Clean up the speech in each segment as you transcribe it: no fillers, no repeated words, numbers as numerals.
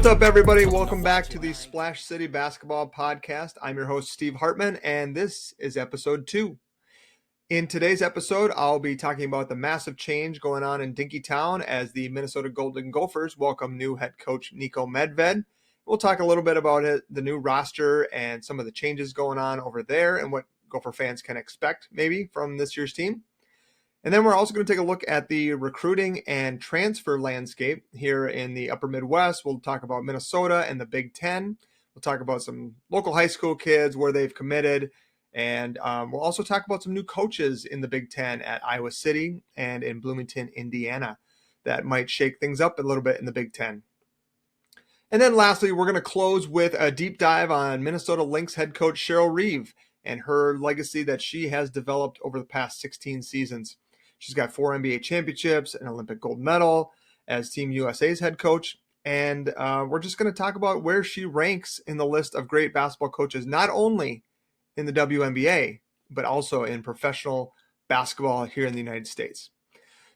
What's up, everybody? Welcome back to the Splash City Basketball Podcast. I'm your host, Steve Hartman, and this is episode 2. In today's episode, I'll be talking about the massive change going on in Dinkytown as the Minnesota Golden Gophers welcome new head coach Niko Medved. We'll talk a little bit about the new roster and some of the changes going on over there and what Gopher fans can expect maybe from this year's team. And then we're also going to take a look at the recruiting and transfer landscape here in the upper Midwest. We'll talk about Minnesota and the Big Ten. We'll talk about some local high school kids, where they've committed. And we'll also talk about some new coaches in the Big Ten at Iowa City and in Bloomington, Indiana, that might shake things up a little bit in the Big Ten. And then lastly, we're going to close with a deep dive on Minnesota Lynx head coach Cheryl Reeve and her legacy that she has developed over the past 16 seasons. She's got 4 NBA championships, an Olympic gold medal as Team USA's head coach. And we're just going to talk about where she ranks in the list of great basketball coaches, not only in the WNBA, but also in professional basketball here in the United States.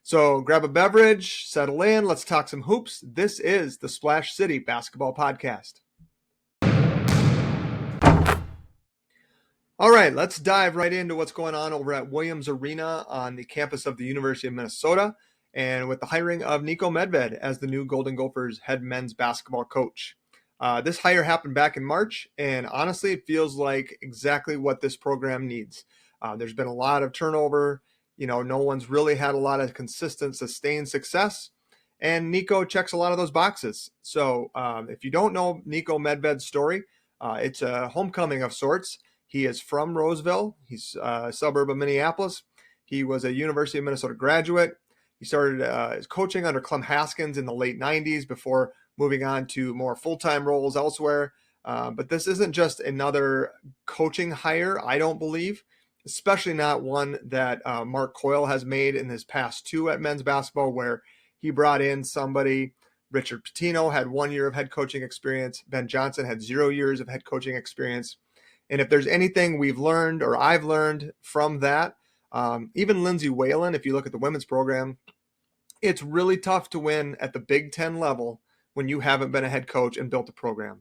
So grab a beverage, settle in, let's talk some hoops. This is the Splash City Basketball Podcast. All right, let's dive right into what's going on over at Williams Arena on the campus of the University of Minnesota, and with the hiring of Niko Medved as the new Golden Gophers head men's basketball coach. This hire happened back in March, and honestly, it feels like exactly what this program needs. There's been a lot of turnover. No one's really had a lot of consistent, sustained success, and Niko checks a lot of those boxes. So if you don't know Niko Medved's story, it's a homecoming of sorts. He is from Roseville. He's a suburb of Minneapolis. He was a University of Minnesota graduate. He started his coaching under Clem Haskins in the late 90s before moving on to more full-time roles elsewhere. But this isn't just another coaching hire, I don't believe, especially not one that Mark Coyle has made in his past 2 at men's basketball, where he brought in somebody. Richard Pitino had 1 year of head coaching experience. Ben Johnson had 0 years of head coaching experience. And if there's anything we've learned, or I've learned from that, even Lindsay Whalen, if you look at the women's program, it's really tough to win at the Big Ten level when you haven't been a head coach and built a program.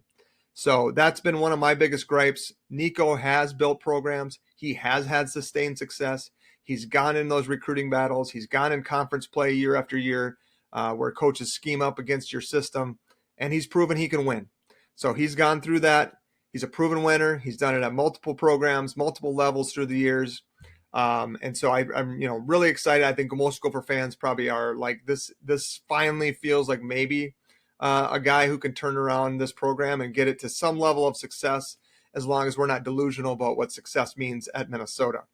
So that's been one of my biggest gripes. Niko has built programs. He has had sustained success. He's gone in those recruiting battles. He's gone in conference play year after year where coaches scheme up against your system, and he's proven he can win. So he's gone through that. He's a proven winner. He's done it at multiple programs, multiple levels through the years. And so I'm really excited. I think most Gopher fans probably are like, this finally feels like maybe a guy who can turn around this program and get it to some level of success, as long as we're not delusional about what success means at Minnesota.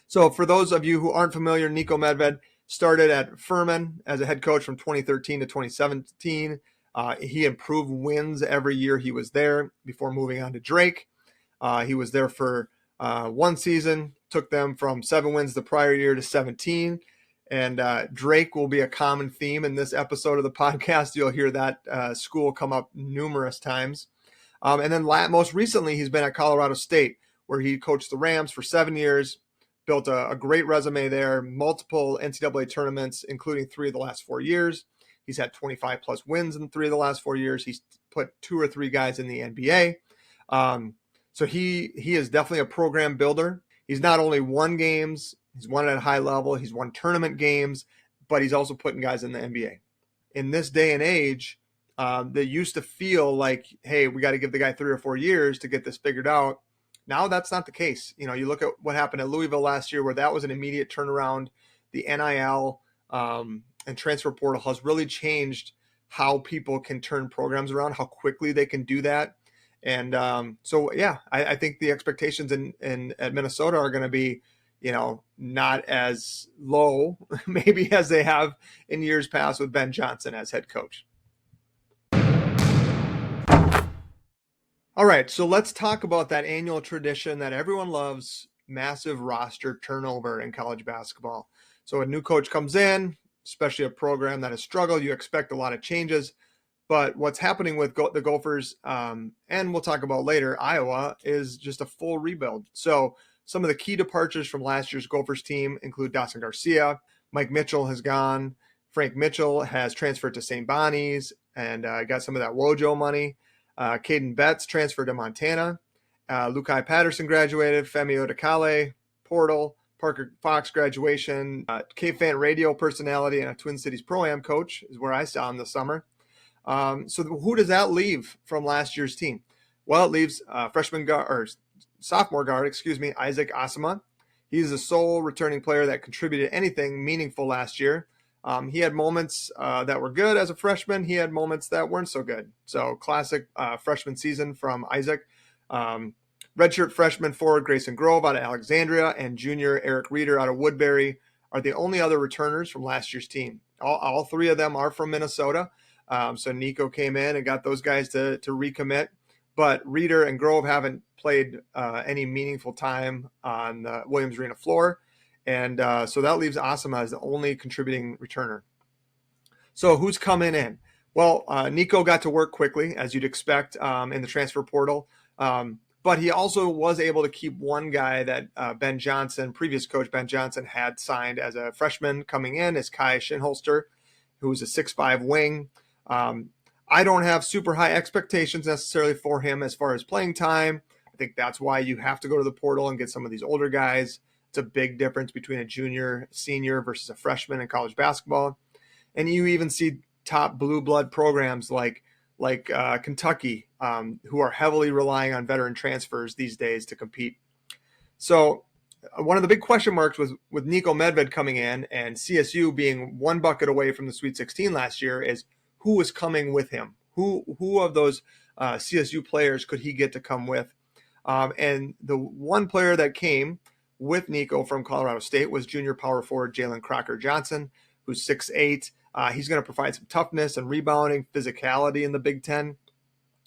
So for those of you who aren't familiar, Niko Medved started at Furman as a head coach from 2013 to 2017. He improved wins every year he was there before moving on to Drake. He was there for 1 season, took them from 7 wins the prior year to 17. And Drake will be a common theme in this episode of the podcast. You'll hear that school come up numerous times. And then most recently, he's been at Colorado State, where he coached the Rams for 7 years, built a great resume there, multiple NCAA tournaments, including 3 of the last 4 years. He's had 25 plus wins in 3 of the last 4 years. He's put 2 or 3 guys in the NBA. So he is definitely a program builder. He's not only won games, he's won at a high level, he's won tournament games, but he's also putting guys in the NBA. In this day and age, they used to feel like, hey, we got to give the guy 3 or 4 years to get this figured out. Now that's not the case. You look at what happened at Louisville last year, where that was an immediate turnaround. The NIL and transfer portal has really changed how people can turn programs around, how quickly they can do that. And I think the expectations at Minnesota are going to be, not as low maybe as they have in years past with Ben Johnson as head coach. All right, so let's talk about that annual tradition that everyone loves, massive roster turnover in college basketball. So a new coach comes in, especially a program that has struggled, you expect a lot of changes. But what's happening with the Gophers, and we'll talk about later, Iowa, is just a full rebuild. So some of the key departures from last year's Gophers team include Dawson Garcia, Mike Mitchell has gone, Frank Mitchell has transferred to St. Bonnie's, and got some of that Wojo money. Caden Betts transferred to Montana. Lukai Patterson graduated. Femi Odekale, portal. Parker Fox graduation. K-Fan radio personality and a Twin Cities Pro-Am coach is where I saw him this summer. So who does that leave from last year's team? Well, it leaves sophomore guard, Isaac Asama. He's the sole returning player that contributed anything meaningful last year. He had moments that were good as a freshman. He had moments that weren't so good. So classic freshman season from Isaac. Redshirt freshman forward Grayson Grove out of Alexandria and junior Eric Reeder out of Woodbury are the only other returners from last year's team. All three of them are from Minnesota. So Niko came in and got those guys to recommit. But Reeder and Grove haven't played any meaningful time on the Williams Arena floor. And so that leaves Asama as the only contributing returner. So who's coming in? Well, Niko got to work quickly, as you'd expect in the transfer portal. But he also was able to keep one guy that Ben Johnson, previous coach Ben Johnson, had signed as a freshman coming in, as Kai Shinholster, who was a 6'5" wing. I don't have super high expectations necessarily for him as far as playing time. I think that's why you have to go to the portal and get some of these older guys. It's a big difference between a junior, senior versus a freshman in college basketball. And you even see top blue blood programs like Kentucky, who are heavily relying on veteran transfers these days to compete. So one of the big question marks was with Niko Medved coming in and CSU being one bucket away from the Sweet 16 last year is who was coming with him? Who of those CSU players could he get to come with? And the one player that came with Niko from Colorado State was junior power forward Jalen Crocker Johnson, who's 6'8". He's going to provide some toughness and rebounding, physicality in the Big Ten.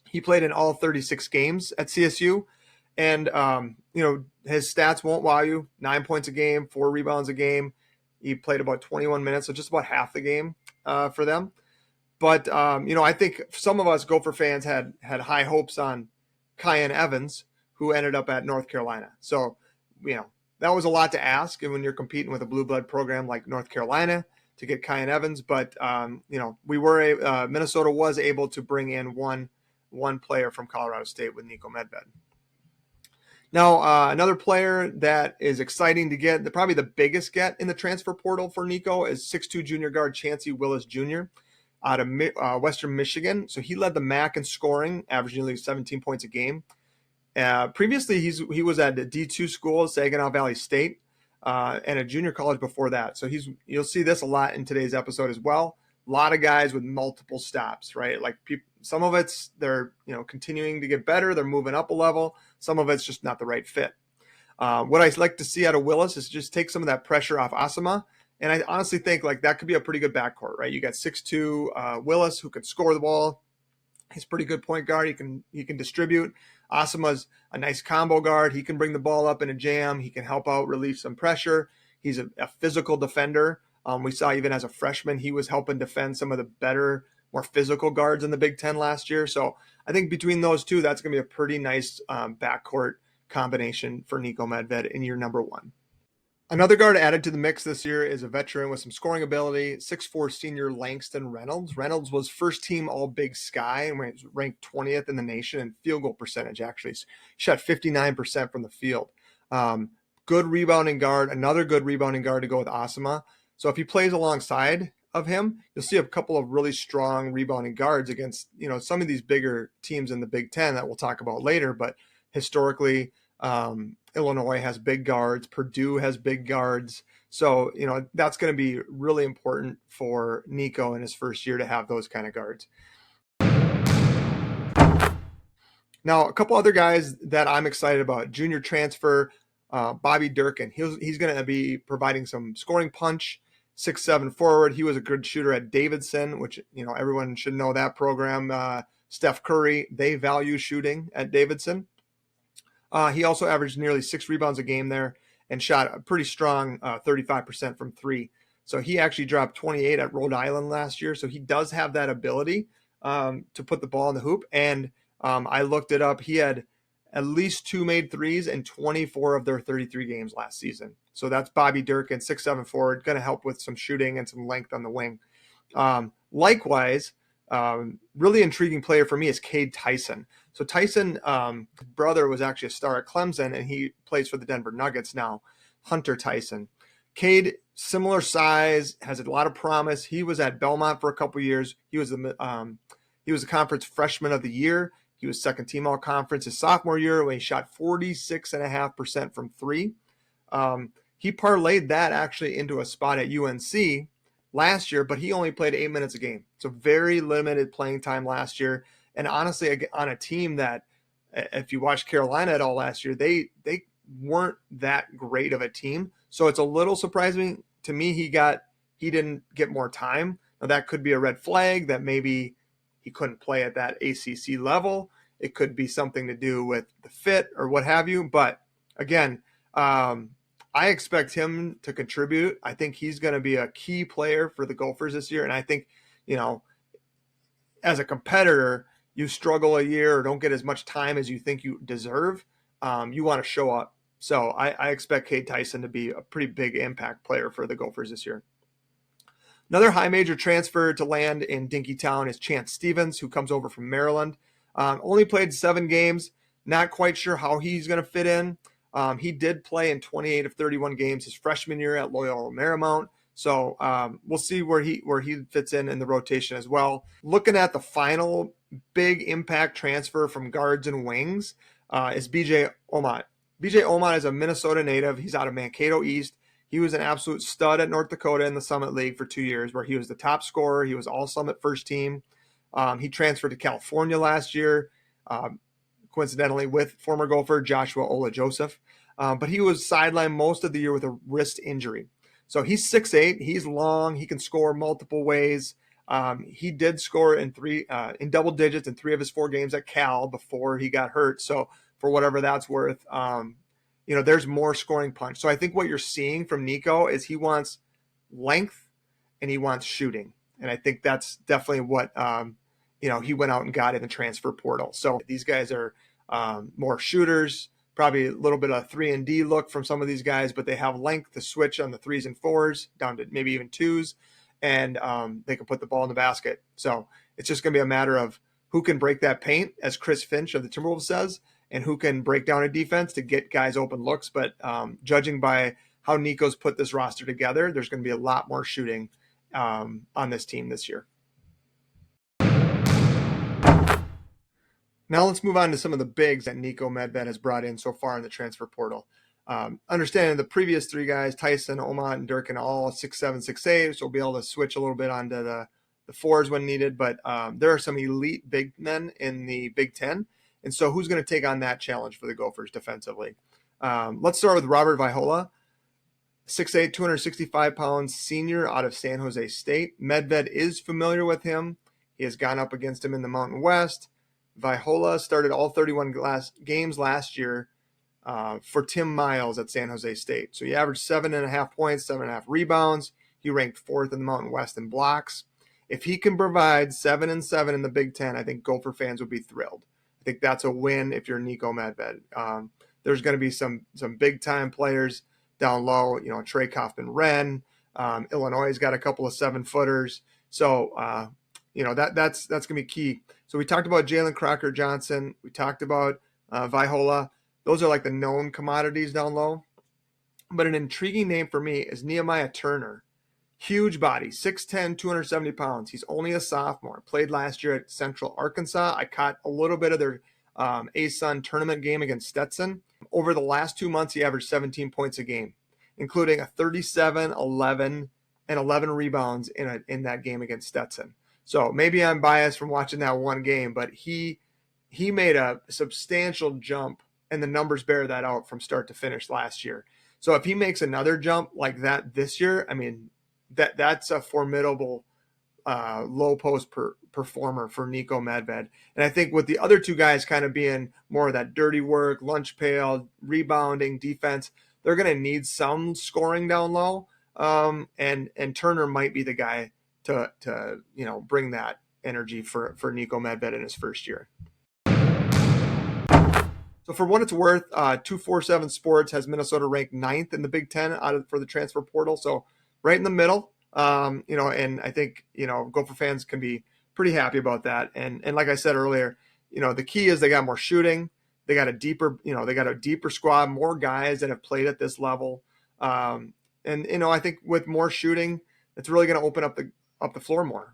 He played in all 36 games at CSU, and his stats won't wow you. 9 points a game, 4 rebounds a game. He played about 21 minutes, so just about half the game for them. But I think some of us Gopher fans had high hopes on Kyan Evans, who ended up at North Carolina. So that was a lot to ask, and when you're competing with a blue blood program like North Carolina, to get Kyan Evans, but Minnesota was able to bring in one player from Colorado State with Niko Medved. Now, another player that is exciting to get, probably the biggest get in the transfer portal for Niko, is 6'2" junior guard Chancey Willis Jr. out of Western Michigan. So he led the MAC in scoring, averaging nearly 17 points a game. Previously, he was at a D2 school, Saginaw Valley State. And a junior college before that. So you'll see this a lot in today's episode as well. A lot of guys with multiple stops, right? Like some of it's they're continuing to get better, they're moving up a level. Some of it's just not the right fit. What I like to see out of Willis is just take some of that pressure off Asama. And I honestly think like that could be a pretty good backcourt, right? You got 6'2" Willis who can score the ball. He's a pretty good point guard. He can distribute. Asama's a nice combo guard. He can bring the ball up in a jam. He can help out, relieve some pressure. He's a physical defender. We saw even as a freshman, he was helping defend some of the better, more physical guards in the Big Ten last year. So I think between those two, that's going to be a pretty nice backcourt combination for Niko Medved in year number one. Another guard added to the mix this year is a veteran with some scoring ability, 6'4" senior Langston Reynolds. Reynolds was first team All Big Sky and was ranked 20th in the nation in field goal percentage, actually. He shot 59% from the field. Good rebounding guard, another good rebounding guard to go with Asama. So if he plays alongside of him, you'll see a couple of really strong rebounding guards against, some of these bigger teams in the Big Ten that we'll talk about later. But historically, Illinois has big guards. Purdue has big guards. So, that's going to be really important for Niko in his first year to have those kind of guards. Now, a couple other guys that I'm excited about. Junior transfer, Bobby Durkin. He's going to be providing some scoring punch, 6'7" forward. He was a good shooter at Davidson, which, everyone should know that program. Steph Curry, they value shooting at Davidson. He also averaged nearly 6 rebounds a game there and shot a pretty strong 35% from 3. So he actually dropped 28 at Rhode Island last year. So he does have that ability to put the ball in the hoop. And I looked it up. He had at least 2 made threes in 24 of their 33 games last season. So that's Bobby Durkin, 6'7" forward, going to help with some shooting and some length on the wing. Likewise, really intriguing player for me is Cade Tyson. So Tyson, his brother was actually a star at Clemson, and he plays for the Denver Nuggets now. Hunter Tyson. Cade, similar size, has a lot of promise. He was at Belmont for a couple years. He was the conference freshman of the year. He was second team all conference his sophomore year when he shot 46.5% from three. He parlayed that actually into a spot at UNC last year, but he only played 8 minutes a game. So very limited playing time last year. And honestly, on a team that, if you watched Carolina at all last year, they weren't that great of a team. So it's a little surprising to me he didn't get more time. Now that could be a red flag that maybe he couldn't play at that ACC level. It could be something to do with the fit or what have you. But again, I expect him to contribute. I think he's going to be a key player for the Gophers this year. And I think, as a competitor, you struggle a year or don't get as much time as you think you deserve. You want to show up. So I expect Cade Tyson to be a pretty big impact player for the Gophers this year. Another high major transfer to land in Dinkytown is Chance Stevens, who comes over from Maryland. Only played 7 games. Not quite sure how he's going to fit in. He did play in 28 of 31 games his freshman year at Loyola Marymount. So we'll see where he fits in the rotation as well. Looking at the final big impact transfer from guards and wings is B.J. Omat. B.J. Omat is a Minnesota native. He's out of Mankato East. He was an absolute stud at North Dakota in the Summit League for 2 years, where he was the top scorer. He was all Summit first team. He transferred to California last year, coincidentally with former Gopher Joshua Ola Joseph. But he was sidelined most of the year with a wrist injury. So he's 6'8". He's long. He can score multiple ways. He did score in double digits in 3 of his 4 games at Cal before he got hurt. So for whatever that's worth, there's more scoring punch. So I think what you're seeing from Niko is he wants length and he wants shooting. And I think that's definitely what, he went out and got in the transfer portal. So these guys are more shooters, probably a little bit of 3-and-D look from some of these guys, but they have length to switch on the 3s and 4s down to maybe even 2s. And they can put the ball in the basket. So it's just going to be a matter of who can break that paint, as Chris Finch of the Timberwolves says, and who can break down a defense to get guys open looks. But judging by how Niko's put this roster together, there's going to be a lot more shooting on this team this year. Now let's move on to some of the bigs that Niko Medved has brought in so far in the transfer portal. Understanding the previous 3 guys, Tyson, Omat, and Durkin, all 6'7", 6'8", so we'll be able to switch a little bit onto the 4s when needed. But there are some elite big men in the Big Ten. And so who's going to take on that challenge for the Gophers defensively? Let's start with Robert Vaihola, 6'8", 265 pounds, senior out of San Jose State. Medved is familiar with him. He has gone up against him in the Mountain West. Vaihola started all 31 games last year for Tim Miles at San Jose State. So he averaged 7.5 points, 7.5 rebounds. He ranked 4th in the Mountain West in blocks. If he can provide 7 and 7 in the Big Ten, I think Gopher fans would be thrilled. I think that's a win if you're Niko Medved. There's going to be some big-time players down low, Trey Kaufman-Wren. Illinois' got a couple of 7-footers. So, that's going to be key. So we talked about Jalen Crocker-Johnson. We talked about Vaihola. Those are like the known commodities down low. But an intriguing name for me is Nehemiah Turner. Huge body, 6'10", 270 pounds. He's only a sophomore. Played last year at Central Arkansas. I caught a little bit of their ASUN tournament game against Stetson. Over the last 2 months, he averaged 17 points a game, including a 37, 11, and 11 rebounds in that game against Stetson. So maybe I'm biased from watching that one game, but he made a substantial jump, and the numbers bear that out from start to finish last year. So if he makes another jump like that this year, I mean, that's a formidable low post performer for Niko Medved. And I think with the other 2 guys kind of being more of that dirty work, lunch pail, rebounding, defense, they're going to need some scoring down low. And Turner might be the guy to bring that energy for Niko Medved in his first year. So for what it's worth, 247 Sports has Minnesota ranked 9th in the Big Ten for the transfer portal. So right in the middle, and I think, Gopher fans can be pretty happy about that. And like I said earlier, the key is they got more shooting. They got a deeper squad, more guys that have played at this level. And I think with more shooting, it's really going to open up the floor more.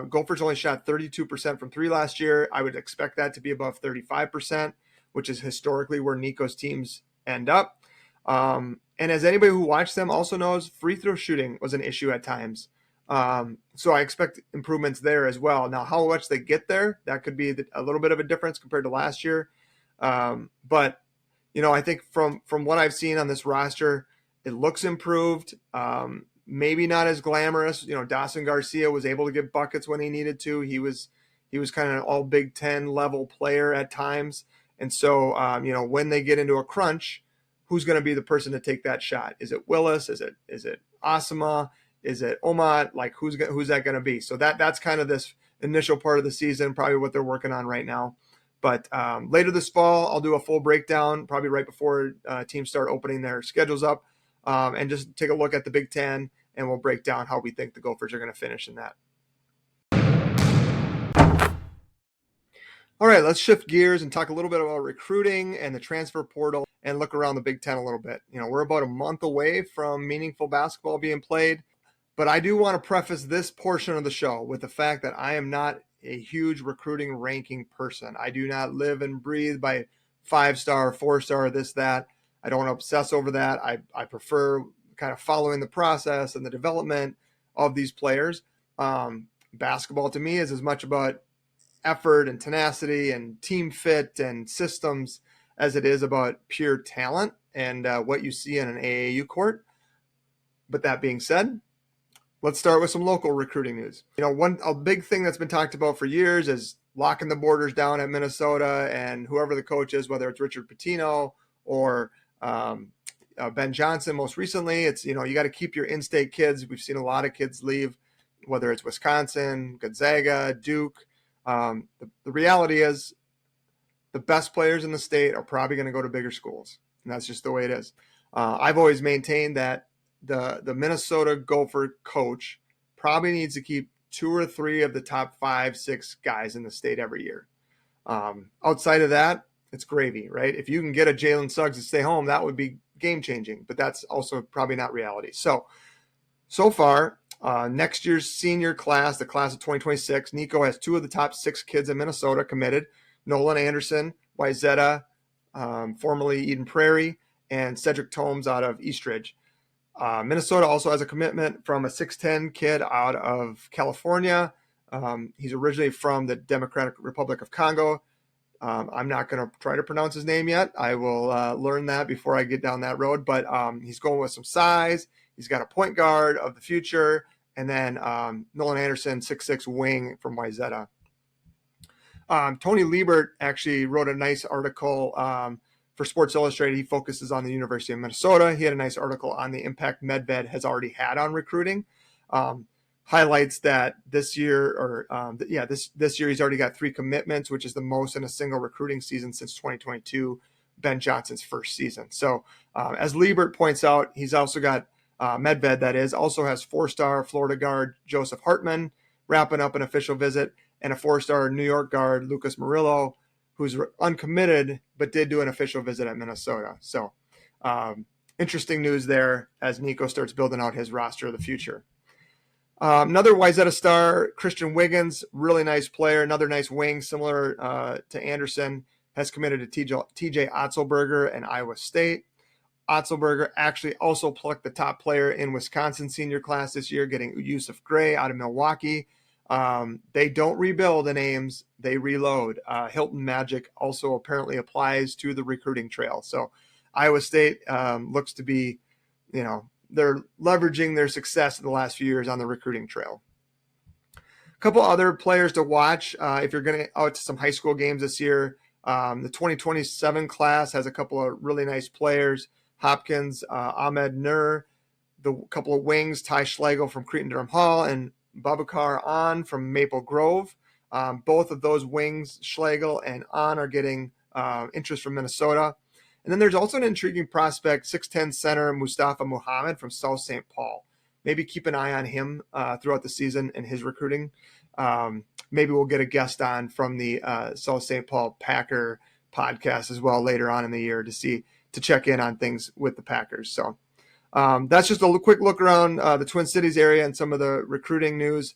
Gophers only shot 32% from three last year. I would expect that to be above 35%, which is historically where Niko's teams end up. And as anybody who watched them also knows, free throw shooting was an issue at times. So I expect improvements there as well. Now, how much they get there, that could be a little bit of a difference compared to last year. But I think from what I've seen on this roster, it looks improved. Maybe not as glamorous. Dawson Garcia was able to give buckets when he needed to. He was kind of an all Big Ten level player at times. And so, when they get into a crunch, who's going to be the person to take that shot? Is it Willis? Is it Asama? Is it Omat? Like who's that going to be? So that's kind of this initial part of the season, probably what they're working on right now. But later this fall, I'll do a full breakdown, probably right before teams start opening their schedules up, and just take a look at the Big Ten, and we'll break down how we think the Gophers are going to finish in that. All right, let's shift gears and talk a little bit about recruiting and the transfer portal and look around the Big Ten a little bit. We're about a month away from meaningful basketball being played, but I do want to preface this portion of the show with the fact that I am not a huge recruiting ranking person. I do not live and breathe by 5-star, 4-star, this, that. I don't obsess over that. I prefer kind of following the process and the development of these players. Basketball to me is as much about effort and tenacity and team fit and systems as it is about pure talent and what you see in an AAU court. But that being said, let's start with some local recruiting news. A big thing that's been talked about for years is locking the borders down at Minnesota, and whoever the coach is, whether it's Richard Pitino or Ben Johnson most recently, it's, you got to keep your in-state kids. We've seen a lot of kids leave, whether it's Wisconsin, Gonzaga, Duke. The reality is the best players in the state are probably going to go to bigger schools, and that's just the way it is. I've always maintained that the Minnesota Gopher coach probably needs to keep 2 or 3 of the top 5, 6 guys in the state every year. Outside of that, it's gravy, right? If you can get a Jalen Suggs to stay home, that would be game-changing, but that's also probably not reality. So far, next year's senior class, the class of 2026, Niko has 2 of the top 6 kids in Minnesota committed: Nolan Anderson, Wayzata, formerly Eden Prairie, and Cedric Tomes out of Eastridge. Minnesota also has a commitment from a 6'10" kid out of California. He's originally from the Democratic Republic of Congo. I'm not going to try to pronounce his name yet. I will learn that before I get down that road. But he's going with some size. He's got a point guard of the future. And then Nolan Anderson, 6'6" wing from Wayzata. Tony Liebert actually wrote a nice article for Sports Illustrated. He focuses on the University of Minnesota. He had a nice article on the impact Medved has already had on recruiting. Highlights that this year, this year he's already got 3 commitments, which is the most in a single recruiting season since 2022, Ben Johnson's first season. So as Liebert points out, he's also got Medved, that is, also has 4-star Florida guard Joseph Hartman wrapping up an official visit, and a 4-star New York guard Lucas Murillo, who's uncommitted but did do an official visit at Minnesota. So interesting news there as Niko starts building out his roster of the future. Another Wayzata star, Christian Wiggins, really nice player, another nice wing similar to Anderson, has committed to TJ Otzelberger and Iowa State. Otzelberger actually also plucked the top player in Wisconsin senior class this year, getting Yusuf Gray out of Milwaukee. They don't rebuild in Ames, they reload. Hilton Magic also apparently applies to the recruiting trail. So Iowa State looks to be, they're leveraging their success in the last few years on the recruiting trail. A couple other players to watch if you're going out to some high school games this year. The 2027 class has a couple of really nice players: Hopkins, Ahmed Nur, the couple of wings, Ty Schlegel from Cretin-Durham Hall, and Babakar An from Maple Grove. Both of those wings, Schlegel and An, are getting interest from Minnesota. And then there's also an intriguing prospect, 6'10" center Mustafa Muhammad from South St. Paul. Maybe keep an eye on him throughout the season and his recruiting. maybe we'll get a guest on from the South St. Paul Packer podcast as well later on in the year to check in on things with the Packers. So that's just a quick look around the Twin Cities area and some of the recruiting news.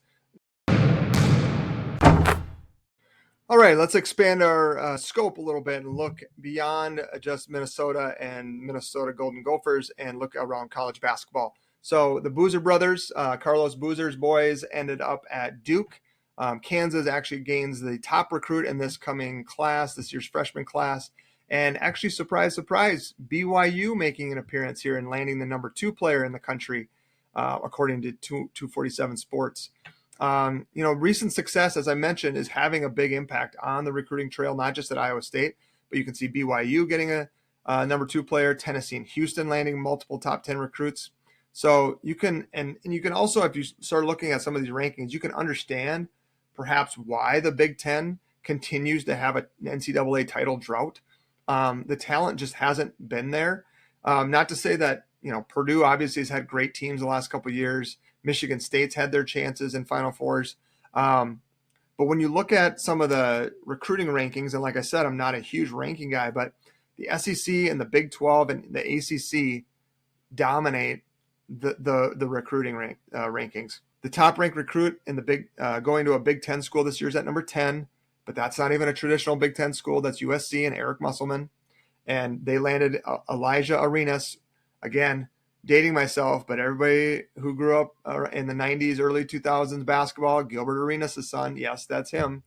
All right, let's expand our scope a little bit and look beyond just Minnesota and Minnesota Golden Gophers and look around college basketball. So the Boozer brothers, Carlos Boozer's boys, ended up at Duke. Kansas actually gains the top recruit in this coming class, this year's freshman class. And actually, surprise, surprise, BYU making an appearance here and landing the number 2 player in the country, according to 247 Sports. Recent success, as I mentioned, is having a big impact on the recruiting trail, not just at Iowa State, but you can see BYU getting a number 2 player, Tennessee and Houston landing multiple top 10 recruits. So you can, and you can also, if you start looking at some of these rankings, you can understand perhaps why the Big Ten continues to have an NCAA title drought. The talent just hasn't been there. Not to say that, Purdue obviously has had great teams the last couple of years. Michigan State's had their chances in Final Fours. But when you look at some of the recruiting rankings, and like I said, I'm not a huge ranking guy, but the SEC and the Big 12 and the ACC dominate the recruiting rankings. The top ranked recruit in the going to a Big Ten school this year is at number 10, but that's not even a traditional Big Ten school. That's USC and Eric Musselman. And they landed Elijah Arenas, again, dating myself, but everybody who grew up in the 90s, early 2000s basketball, Gilbert Arenas' son, yes, that's him.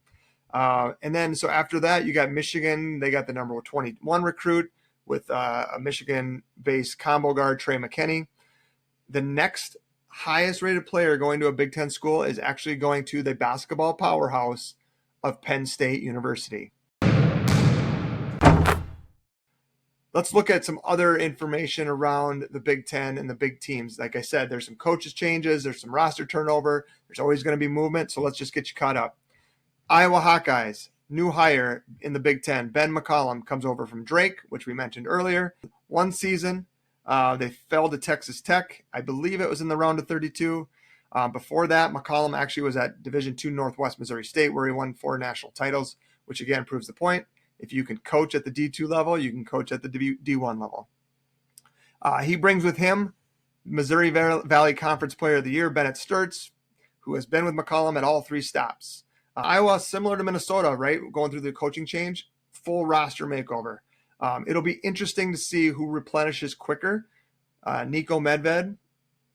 And then so after that, you got Michigan. They got the number 21 recruit with a Michigan-based combo guard, Trey McKinney. The next highest rated player going to a Big Ten school is actually going to the basketball powerhouse of Penn State University. Let's look at some other information around the Big Ten and the big teams. Like I said, there's some coaches changes, there's some roster turnover, there's always going to be movement, so let's just get you caught up. Iowa Hawkeyes, new hire in the Big Ten, Ben McCollum comes over from Drake, which we mentioned earlier. One season, they fell to Texas Tech. I believe it was in the round of 32. Before that, McCollum actually was at Division II Northwest Missouri State, where he won 4 national titles, which again proves the point. If you can coach at the D2 level, you can coach at the D1 level. He brings with him Missouri Valley Conference Player of the Year, Bennett Sturtz, who has been with McCollum at all 3 stops. Iowa, similar to Minnesota, right? Going through the coaching change, full roster makeover. It'll be interesting to see who replenishes quicker, Niko Medved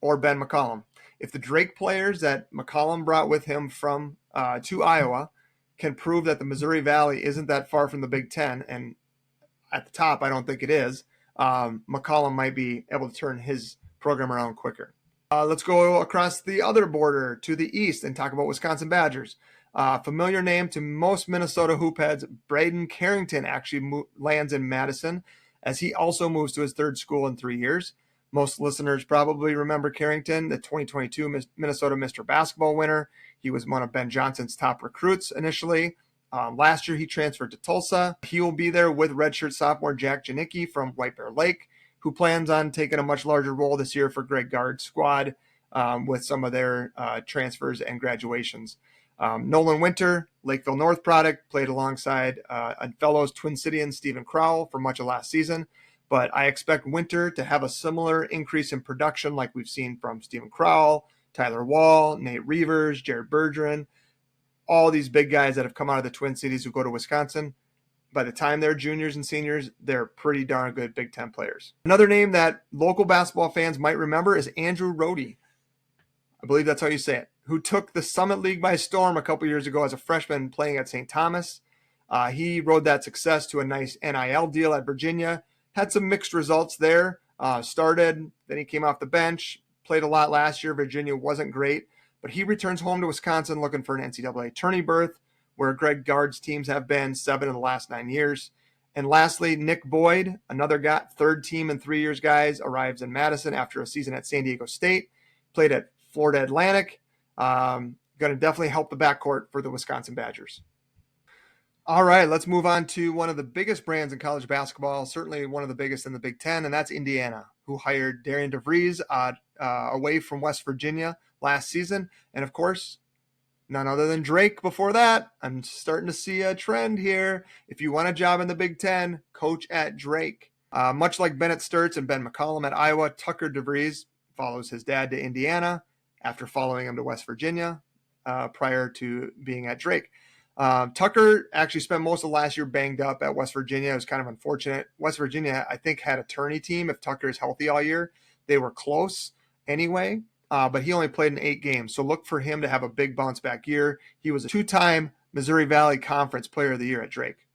or Ben McCollum. If the Drake players that McCollum brought with him from to Iowa can prove that the Missouri Valley isn't that far from the Big Ten, and at the top, I don't think it is, McCollum might be able to turn his program around quicker. Let's go across the other border to the east and talk about Wisconsin Badgers. Familiar name to most Minnesota hoop heads, Braden Carrington actually lands in Madison as he also moves to his 3rd school in 3 years. Most listeners probably remember Carrington, the 2022 Minnesota Mr. Basketball winner. He was one of Ben Johnson's top recruits initially. Last year, he transferred to Tulsa. He will be there with redshirt sophomore Jack Janicki from White Bear Lake, who plans on taking a much larger role this year for Greg Gard's squad with some of their transfers and graduations. Nolan Winter, Lakeville North product, played alongside fellows Twin Cityan Stephen Crowell for much of last season. But I expect Winter to have a similar increase in production like we've seen from Stephen Crowell, Tyler Wall, Nate Reavers, Jared Bergeron, all these big guys that have come out of the Twin Cities who go to Wisconsin. By the time they're juniors and seniors, they're pretty darn good Big Ten players. Another name that local basketball fans might remember is Andrew Rohde. I believe that's how you say it, who took the Summit League by storm a couple years ago as a freshman playing at St. Thomas. He rode that success to a nice NIL deal at Virginia. Had some mixed results there. Started, then he came off the bench, played a lot last year. Virginia wasn't great, but he returns home to Wisconsin looking for an NCAA tourney berth, where Greg Gard's teams have been 7 in the last 9 years. And lastly, Nick Boyd, another guy, 3rd team in 3 years, guys, arrives in Madison after a season at San Diego State, played at Florida Atlantic. Going to definitely help the backcourt for the Wisconsin Badgers. All right, let's move on to one of the biggest brands in college basketball, certainly one of the biggest in the Big Ten, and that's Indiana, who hired Darian DeVries away from West Virginia last season. And, of course, None other than Drake before that. I'm starting to see a trend here. If you want a job in the Big Ten, coach at Drake. Much like Bennett Sturts and Ben McCollum at Iowa, Tucker DeVries follows his dad to Indiana after following him to West Virginia prior to being at Drake. Tucker actually spent most of last year banged up at West Virginia. It was kind of unfortunate. West Virginia, I think, had a tourney team. If Tucker is healthy all year, they were close anyway, but he only played in 8 games. So look for him to have a big bounce back year. He was a 2-time Missouri Valley Conference Player of the Year at Drake.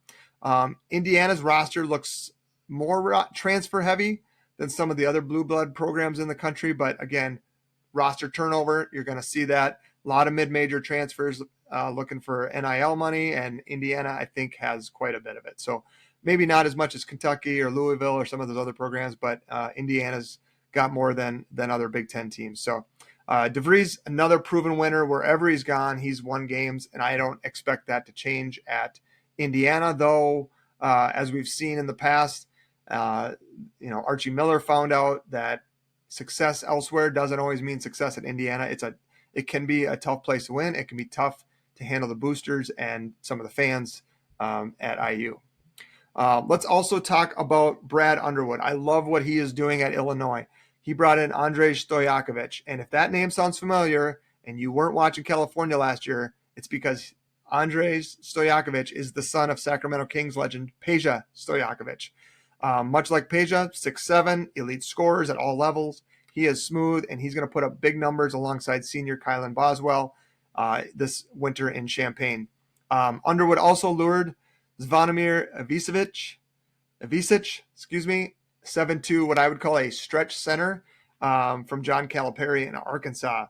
Indiana's roster looks more transfer heavy than some of the other blue blood programs in the country. But again, roster turnover, you're going to see that. A lot of mid-major transfers looking for NIL money, and Indiana, I think, has quite a bit of it. So maybe not as much as Kentucky or Louisville or some of those other programs, but Indiana's got more than other Big Ten teams. So DeVries, another proven winner. Wherever he's gone, he's won games, and I don't expect that to change at Indiana, though, as we've seen in the past, Archie Miller found out that success elsewhere doesn't always mean success at Indiana. It can be a tough place to win. It can be tough to handle the boosters and some of the fans at IU. Let's also talk about Brad Underwood. I love what he is doing at Illinois. He brought in Andrej Stojakovic, and if that name sounds familiar and you weren't watching California last year, it's because Andrej Stojakovic is the son of Sacramento Kings legend Peja Stojakovic. Much like Peja, 6'7", elite scorers at all levels. He is smooth, and he's going to put up big numbers alongside senior Kylan Boswell this winter in Champaign. Underwood also lured Zvonimir Ivisic, 7'2", what I would call a stretch center from John Calipari in Arkansas.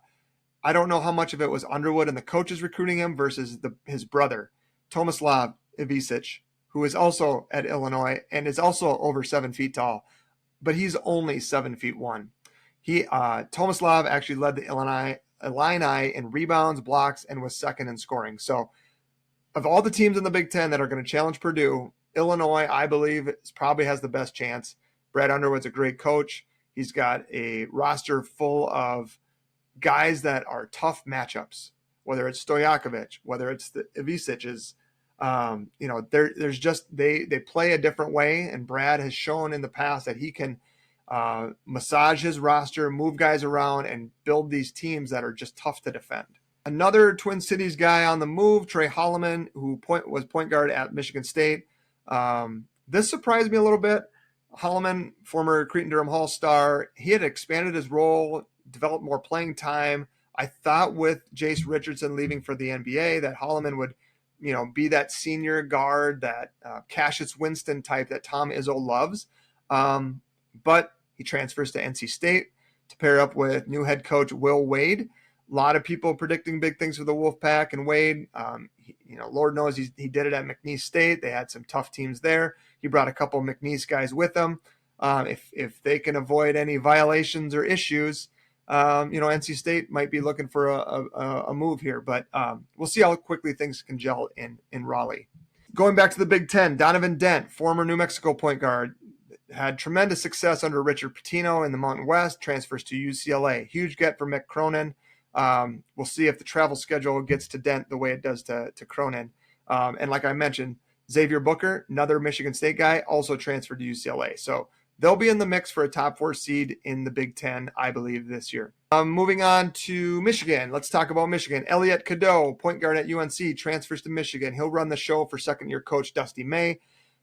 I don't know how much of it was Underwood and the coaches recruiting him versus his brother, Tomislav Ivisic, who is also at Illinois and is also over 7 feet tall, but he's only 7'1". Tomislav actually led the Illini in rebounds, blocks, and was second in scoring. So of all the teams in the Big Ten that are going to challenge Purdue, Illinois, I believe, probably has the best chance. Brad Underwood's a great coach. He's got a roster full of guys that are tough matchups, whether it's Stojakovic, whether it's the Ivisic. There's just they play a different way, and Brad has shown in the past that he can massage his roster, move guys around, and build these teams that are just tough to defend. Another Twin Cities guy on the move, Trey Holloman, who was point guard at Michigan State. This surprised me a little bit. Holloman, former Cretin-Durham Hall star, he had expanded his role, developed more playing time. I thought with Jace Richardson leaving for the NBA that Holloman would, be that senior guard, that Cassius Winston type that Tom Izzo loves. But he transfers to NC State to pair up with new head coach Will Wade. A lot of people predicting big things for the Wolfpack and Wade. Lord knows he did it at McNeese State. They had some tough teams there. He brought a couple of McNeese guys with him. If they can avoid any violations or issues, NC State might be looking for a move here. But we'll see how quickly things can gel in Raleigh. Going back to the Big Ten, Donovan Dent, former New Mexico point guard, had tremendous success under Richard Pitino in the Mountain West, transfers to UCLA. Huge get for Mick Cronin. We'll see if the travel schedule gets to Dent the way it does to Cronin. And like I mentioned, Xavier Booker, another Michigan State guy, also transferred to UCLA. So they'll be in the mix for a top 4 seed in the Big Ten, I believe, this year. Moving on to Michigan. Let's talk about Michigan. Elliot Cadeau, point guard at UNC, transfers to Michigan. He'll run the show for second-year coach Dusty May.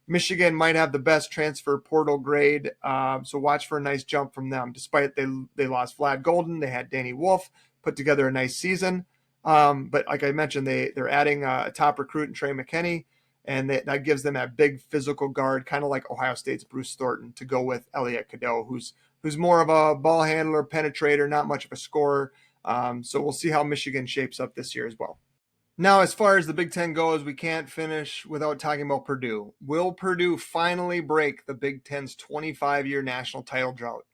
Michigan might have the best transfer portal grade, so watch for a nice jump from them. Despite they lost Vlad Golden, they had Danny Wolf, put together a nice season. But like I mentioned, they're adding a top recruit in Trey McKinney, and that gives them that big physical guard, kind of like Ohio State's Bruce Thornton, to go with Elliot Cadeau, who's more of a ball handler, penetrator, not much of a scorer. So we'll see how Michigan shapes up this year as well. Now, as far as the Big Ten goes, we can't finish without talking about Purdue. Will Purdue finally break the Big Ten's 25-year national title drought?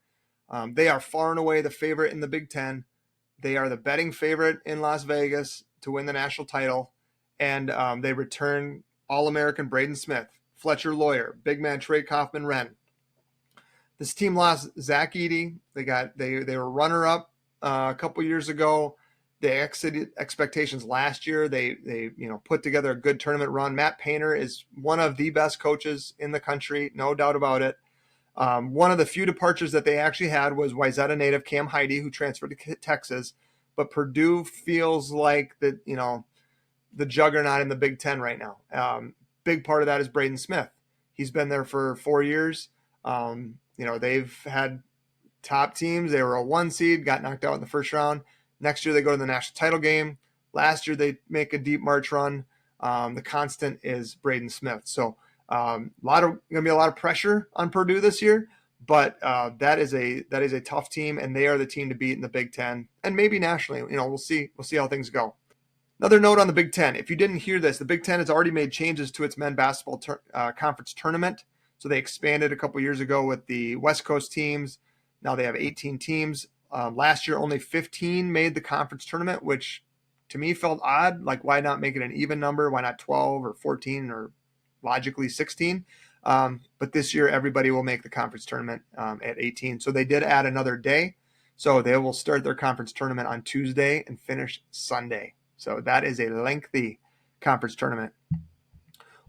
They are far and away the favorite in the Big Ten. They are the betting favorite in Las Vegas to win the national title. And they return All-American Braden Smith, Fletcher Lawyer, big man Trey Kaufman-Renn. This team lost Zach Edey. They were runner-up a couple years ago. They exceeded expectations last year. They put together a good tournament run. Matt Painter is one of the best coaches in the country, no doubt about it. One of the few departures that they actually had was Wayzata native Cam Heide, who transferred to Texas. But Purdue feels like the juggernaut in the Big Ten right now. Big part of that is Braden Smith. He's been there for 4 years. They've had top teams. They were a 1 seed, got knocked out in the first round. Next year they go to the national title game. Last year they make a deep March run. The constant is Braden Smith. So going to be a lot of pressure on Purdue this year, but that is a tough team, and they are the team to beat in the Big Ten and maybe nationally. We'll see how things go. Another note on the Big Ten. If you didn't hear this, the Big Ten has already made changes to its men's basketball conference tournament. So they expanded a couple years ago with the West Coast teams. Now they have 18 teams. Last year, only 15 made the conference tournament, which to me felt odd. Like, why not make it an even number? Why not 12 or 14 or logically 16? But this year, everybody will make the conference tournament at 18. So they did add another day. So they will start their conference tournament on Tuesday and finish Sunday. So that is a lengthy conference tournament.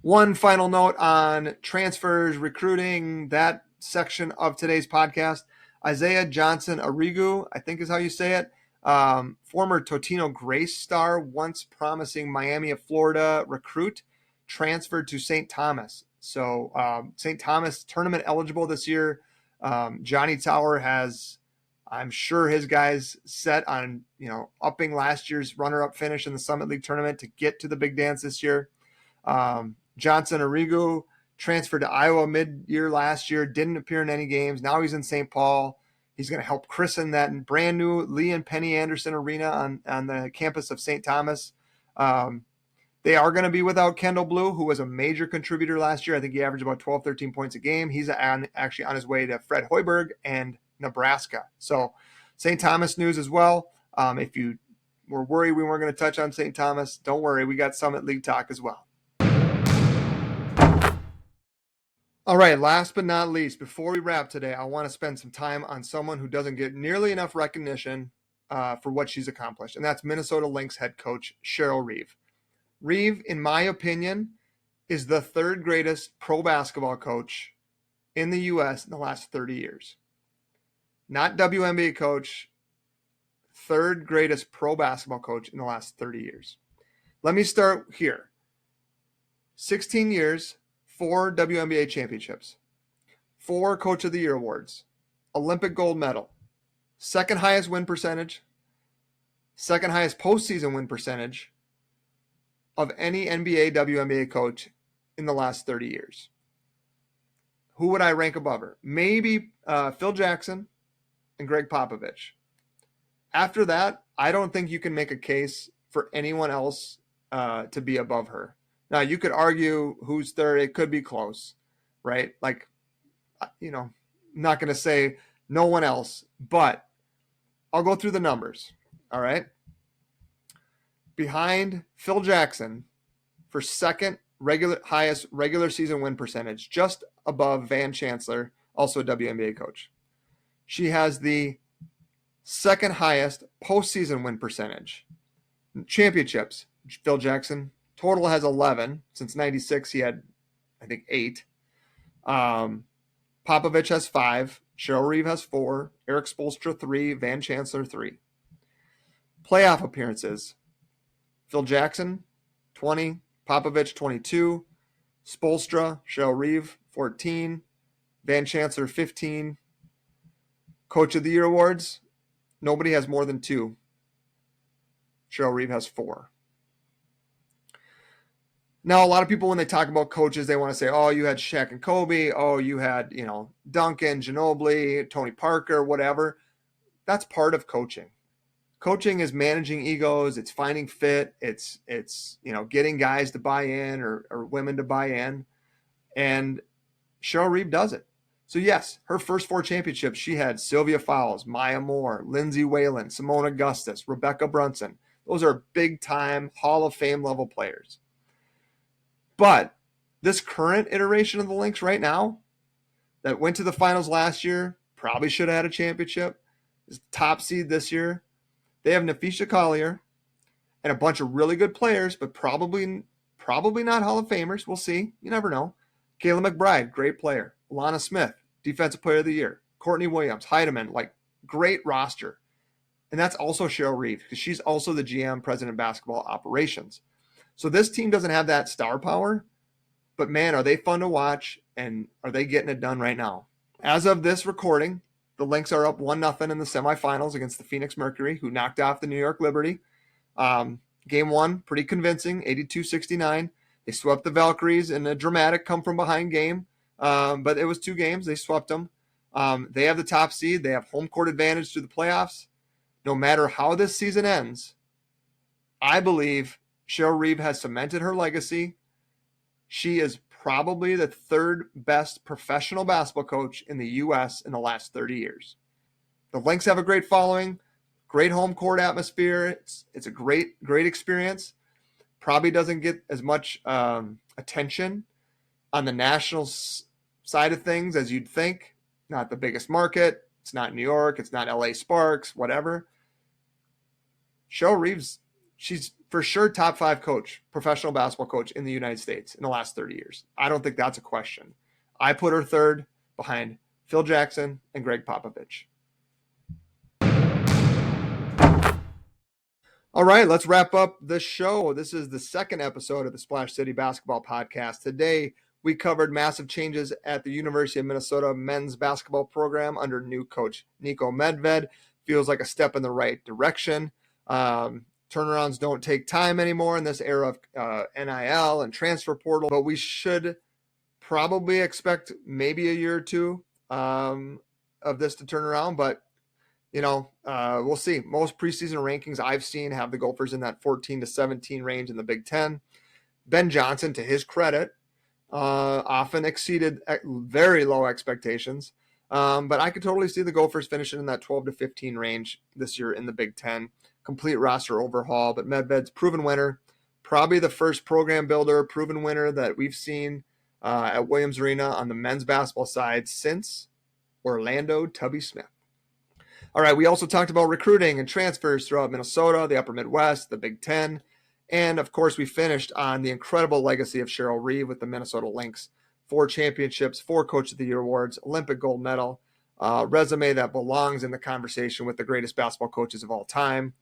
One final note on transfers, recruiting, that section of today's podcast. Isaiah Johnson Arrigu, I think is how you say it, former Totino Grace star, once promising Miami of Florida recruit, transferred to St. Thomas. So St. Thomas tournament eligible this year. Johnny Tower has, I'm sure, his guys set on upping last year's runner-up finish in the Summit League tournament to get to the big dance this year. Johnson Arrigu transferred to Iowa mid-year last year, didn't appear in any games. Now he's in St. Paul. He's going to help christen that brand new Lee and Penny Anderson Arena on the campus of St. Thomas. They are going to be without Kendall Blue, who was a major contributor last year. I think he averaged about 12, 13 points a game. He's actually on his way to Fred Hoiberg and Nebraska. So St. Thomas news as well. If you were worried we weren't going to touch on St. Thomas, don't worry. We got Summit League talk as well. All right, last but not least, before we wrap today, I want to spend some time on someone who doesn't get nearly enough recognition for what she's accomplished, and that's Minnesota Lynx head coach Cheryl Reeve. Reeve, in my opinion, is the third greatest pro basketball coach in the U.S. in the last 30 years. Not WNBA coach, third greatest pro basketball coach in the last 30 years. Let me start here. 16 years, 4 WNBA championships, 4 Coach of the Year awards, Olympic gold medal, second highest win percentage, second highest postseason win percentage of any NBA, WNBA coach in the last 30 years. Who would I rank above her? Maybe Phil Jackson and Greg Popovich. After that, I don't think you can make a case for anyone else to be above her. Now, you could argue who's third. It could be close, right? Like, I'm not going to say no one else, but I'll go through the numbers, all right? Behind Phil Jackson for second highest regular season win percentage, just above Van Chancellor, also a WNBA coach. She has the second highest postseason win percentage. Championships, Phil Jackson, total has 11. Since 96, he had, I think, 8. Popovich has 5. Cheryl Reeve has 4. Eric Spoelstra, 3. Van Chancellor, 3. Playoff appearances. Phil Jackson, 20. Popovich, 22. Spoelstra, Cheryl Reeve, 14. Van Chancellor, 15. Coach of the Year awards, nobody has more than 2. Cheryl Reeve has 4. Now, a lot of people, when they talk about coaches, they want to say, oh, you had Shaq and Kobe. Oh, you had, Duncan, Ginobili, Tony Parker, whatever. That's part of coaching. Coaching is managing egos. It's finding fit. It's getting guys to buy in or women to buy in. And Cheryl Reeve does it. So, yes, her first 4 championships, she had Sylvia Fowles, Maya Moore, Lindsay Whalen, Simone Augustus, Rebecca Brunson. Those are big-time Hall of Fame level players. But this current iteration of the Lynx right now that went to the finals last year, probably should have had a championship, is top seed this year. They have Nafisha Collier, and a bunch of really good players, but probably not Hall of Famers. We'll see. You never know. Kayla McBride, great player. Lana Smith, Defensive Player of the Year. Courtney Williams, Heidemann, like great roster. And that's also Cheryl Reeve, because she's also the GM, President of Basketball Operations. So this team doesn't have that star power, but man, are they fun to watch, and are they getting it done right now? As of this recording, the Lynx are up 1-0 in the semifinals against the Phoenix Mercury, who knocked off the New York Liberty. Game one, pretty convincing, 82-69. They swept the Valkyries in a dramatic come-from-behind game, but it was 2 games. They swept them. They have the top seed. They have home court advantage through the playoffs. No matter how this season ends, I believe Cheryl Reeve has cemented her legacy. She is probably the 3rd best professional basketball coach in the U.S. in the last 30 years. The Lynx have a great following, great home court atmosphere. It's a great experience. Probably doesn't get as much attention on the national side of things as you'd think. Not the biggest market. It's not New York. It's not LA Sparks, whatever. Cheryl Reeves, she's for sure top 5 coach, professional basketball coach in the United States in the last 30 years. I don't think that's a question. I put her 3rd behind Phil Jackson and Greg Popovich. All right, let's wrap up the show. This is the 2nd episode of the Splash City Basketball Podcast. Today, we covered massive changes at the University of Minnesota men's basketball program under new coach Niko Medved. Feels like a step in the right direction. Turnarounds don't take time anymore in this era of NIL and transfer portal, but we should probably expect maybe a year or 2 of this to turn around. But, we'll see. Most preseason rankings I've seen have the Gophers in that 14-17 range in the Big Ten. Ben Johnson, to his credit, often exceeded very low expectations. But I could totally see the Gophers finishing in that 12-15 range this year in the Big Ten. Complete roster overhaul, but Medved's proven winner, probably the first program builder, proven winner that we've seen at Williams Arena on the men's basketball side since Orlando Tubby Smith. All right, we also talked about recruiting and transfers throughout Minnesota, the Upper Midwest, the Big Ten, and of course we finished on the incredible legacy of Cheryl Reeve with the Minnesota Lynx. 4 championships, 4 Coach of the Year awards, Olympic gold medal, resume that belongs in the conversation with the greatest basketball coaches of all time.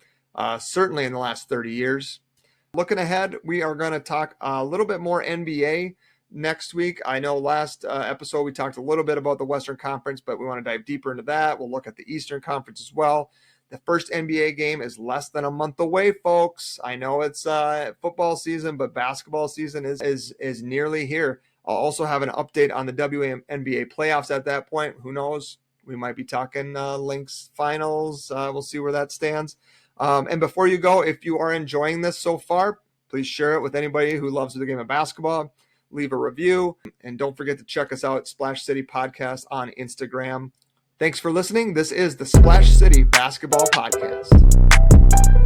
Certainly in the last 30 years. Looking ahead, we are going to talk a little bit more NBA next week. I know last episode we talked a little bit about the Western Conference, but we want to dive deeper into that. We'll look at the Eastern Conference as well. The first NBA game is less than a month away, folks. I know it's football season, but basketball season is nearly here. I'll also have an update on the WNBA playoffs at that point. Who knows? We might be talking Lynx finals. We'll see where that stands. And before you go, if you are enjoying this so far, please share it with anybody who loves the game of basketball. Leave a review. And don't forget to check us out, Splash City Podcast on Instagram. Thanks for listening. This is the Splash City Basketball Podcast.